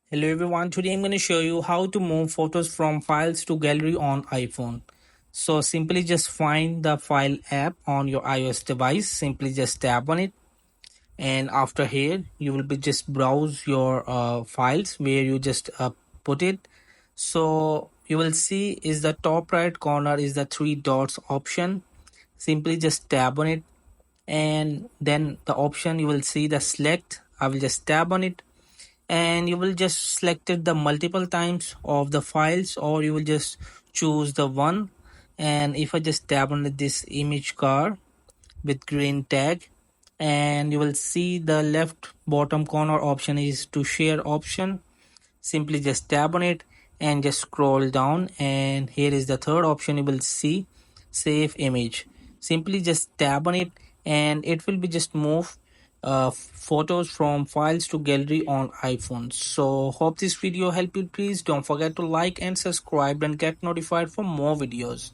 Hello everyone, today I'm going to show you how to move photos from files to gallery on iPhone. So simply just find the file app on your iOS device, simply just tap on it, and after here you will be just browse your files where you just put it. So you will see is the top right corner is the three dots option. Simply just tap on it, and then the option you will see the select. I will just tap on it, and you will just select it the multiple times of the files, or you will just choose the one. And if I just tap on this image car with green tag, and you will see the left bottom corner option is to share option. Simply just tap on it and just scroll down, and here is the third option you will see, save image. Simply just tap on it, and it will be just move photos from files to gallery on iPhone. So hope this video helped you. Please don't forget to like and subscribe and get notified for more videos.